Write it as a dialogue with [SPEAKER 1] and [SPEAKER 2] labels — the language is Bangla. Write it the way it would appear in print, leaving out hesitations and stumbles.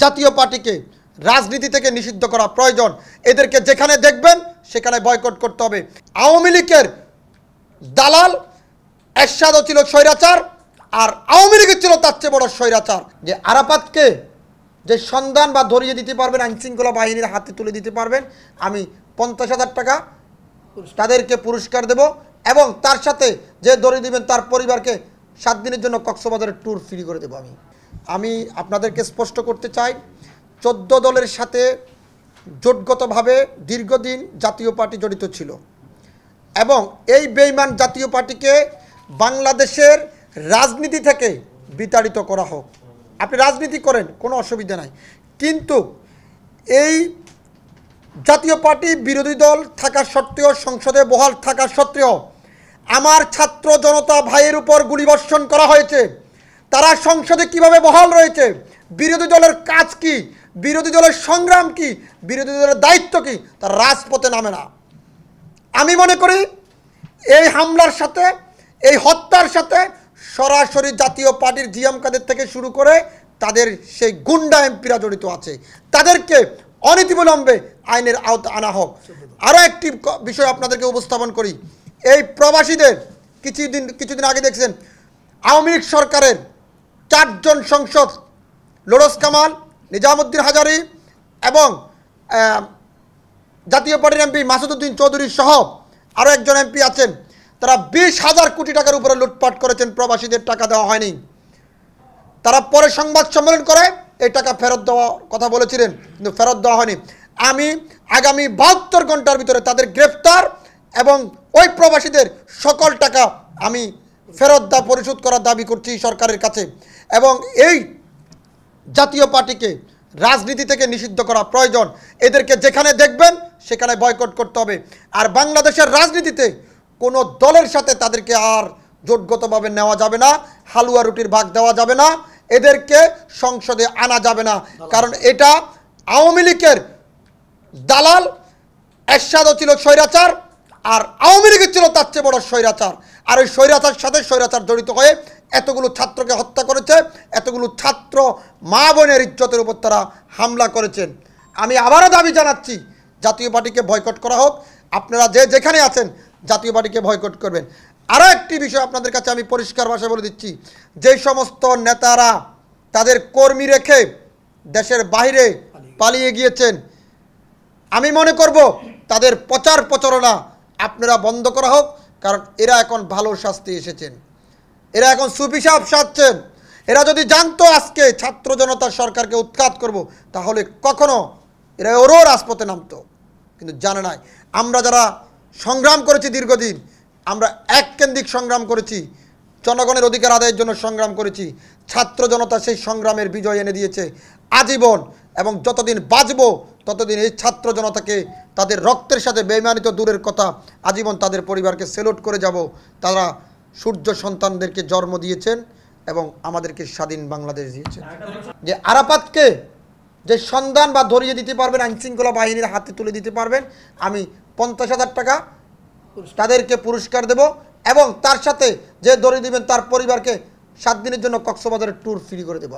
[SPEAKER 1] জাতীয় পার্টিকে রাজনীতি থেকে নিষিদ্ধ করা প্রয়োজন। এদেরকে যেখানে দেখবেন সেখানে বয়কট করতে হবে। আওয়ামী লীগের দালাল এরশাদও ছিল স্বৈরাচার, আর আওয়ামী লীগের ছিল তার চেয়ে বড় স্বৈরাচার। যে আরাফাতকে যে সন্ধান বা ধরিয়ে দিতে পারবেন, আইনশৃঙ্খলা বাহিনীর হাতে তুলে দিতে পারবেন, আমি 50,000 টাকা তাদেরকে পুরস্কার দেব, এবং তার সাথে যে ধরিয়ে দিবেন তার পরিবারকে 7 দিনের জন্য কক্সবাজারের ট্যুর ফ্রি করে দেব। আমি আপনাদেরকে স্পষ্ট করতে চাই, 14 দলের সাথে জোটগতভাবে দীর্ঘদিন জাতীয় পার্টি জড়িত ছিল, এবং এই বেঈমান জাতীয় পার্টিকে বাংলাদেশের রাজনীতি থেকে বিতাড়িত করা হোক। আপনি রাজনীতি করেন, কোনো অসুবিধা নাই, কিন্তু এই জাতীয় পার্টি বিরোধী দল থাকা সত্ত্বেও, সংসদে বহাল থাকা সত্ত্বেও আমার ছাত্র জনতা ভাইয়ের উপর গুলিবর্ষণ করা হয়েছে। তারা সংসদে কিভাবে বহাল রয়েছে, বিরোধী দলের কাজ কি, বিরোধী দলের সংগ্রাম কি, বিরোধী দলের দায়িত্ব কি, তারা রাজপথে নামে না। আমি মনে করি এই হামলার সাথে, এই হত্যার সাথে সরাসরি জাতীয় পার্টির জিএম কাদের থেকে শুরু করে তাদের সেই গুন্ডা এমপিরা জড়িত আছে। তাদেরকে অনতিবিলম্বে আইনের আওতা আনা হোক। আরও একটি বিষয় আপনাদেরকে উপস্থাপন করি। এই প্রবাসীদের কিছুদিন আগে দেখছেন আওয়ামী লীগ সরকারের 4 জন সংসদ, লোরস কামাল, নিজামুদ্দিন হাজারি এবং জাতীয় পার্টির এমপি মাসুদউদ্দিন চৌধুরী সহ আরও একজন এমপি আছেন, তারা 20,000 কোটি টাকার উপরে লুটপাট করেছেন, প্রবাসীদের টাকা দেওয়া হয়নি। তারা পরে সংবাদ সম্মেলন করে এই টাকা ফেরত দেওয়ার কথা বলেছিলেন, কিন্তু ফেরত দেওয়া হয়নি। আমি আগামী 72 ঘন্টার ভিতরে তাদের গ্রেফতার এবং ওই প্রবাসীদের সকল টাকা আমি ফেরত পরিশোধ করার দাবি করছি সরকারের কাছে। এবং এই জাতীয় পার্টিকে রাজনীতি থেকে নিষিদ্ধ করা প্রয়োজন। এদেরকে যেখানে দেখবেন সেখানে বয়কট করতে হবে। আর বাংলাদেশের রাজনীতিতে কোনো দলের সাথে তাদেরকে আর জোটগতভাবে নেওয়া যাবে না, হালুয়া রুটির ভাগ দেওয়া যাবে না, এদেরকে সংসদে আনা যাবে না। কারণ এটা আওয়ামী লীগের দালাল এরশাদও ছিল স্বৈরাচার, আর আওয়ামী লীগের ছিল তার চেয়ে বড় স্বৈরাচার। আর ওই স্বৈরাচার সাথে স্বৈরাচার জড়িত হয়ে এতগুলো ছাত্রকে হত্যা করেছে, এতগুলো ছাত্র মা বোনের ইজ্জতের উপর তারা হামলা করেছেন। আমি আবারও দাবি জানাচ্ছি জাতীয় পার্টিকে বয়কট করা হোক। আপনারা যে যেখানে আছেন জাতীয় পার্টিকে বয়কট করবেন। আরও একটি বিষয় আপনাদের কাছে আমি পরিষ্কার ভাষায় বলে দিচ্ছি, যে সমস্ত নেতারা তাদের কর্মী রেখে দেশের বাইরে পালিয়ে গিয়েছেন, আমি মনে করব তাদের প্রচার প্রচারণা আপনারা বন্ধ করা হোক। কারণ এরা এখন ভালো শাস্তি এসেছেন, এরা এখন সুপিসাব সাজছেন। এরা যদি জানতো আজকে ছাত্র জনতা সরকারকে উৎখাত করব, তাহলে কখনো এরা ওরও রাজপথে নামতো, কিন্তু জানে নাই। আমরা যারা সংগ্রাম করেছি দীর্ঘদিন, আমরা এককেন্দ্রিক সংগ্রাম করেছি, জনগণের অধিকার আদায়ের জন্য সংগ্রাম করেছি। ছাত্র জনতা সেই সংগ্রামের বিজয় এনে দিয়েছে আজীবন, এবং যতদিন বাঁচব ততদিন এই ছাত্র জনতাকে তাদের রক্তের সাথে বেইমানিত দূরের কথা, আজীবন তাদের পরিবারকে সেলুট করে যাব। তারা সূর্য সন্তানদেরকে জন্ম দিয়েছেন এবং আমাদেরকে স্বাধীন বাংলাদেশ দিয়েছেন। যে আরাফাতকে যে সন্ধান বা ধরিয়ে দিতে পারবেন, আইনশৃঙ্খলা বাহিনীর হাতে তুলে দিতে পারবেন, আমি 50,000 টাকা তাদেরকে পুরস্কার দেব, এবং তার সাথে যে ধরিয়ে দিবেন তার পরিবারকে 7 দিনের জন্য কক্সবাজারের ট্যুর ফ্রি করে দেব।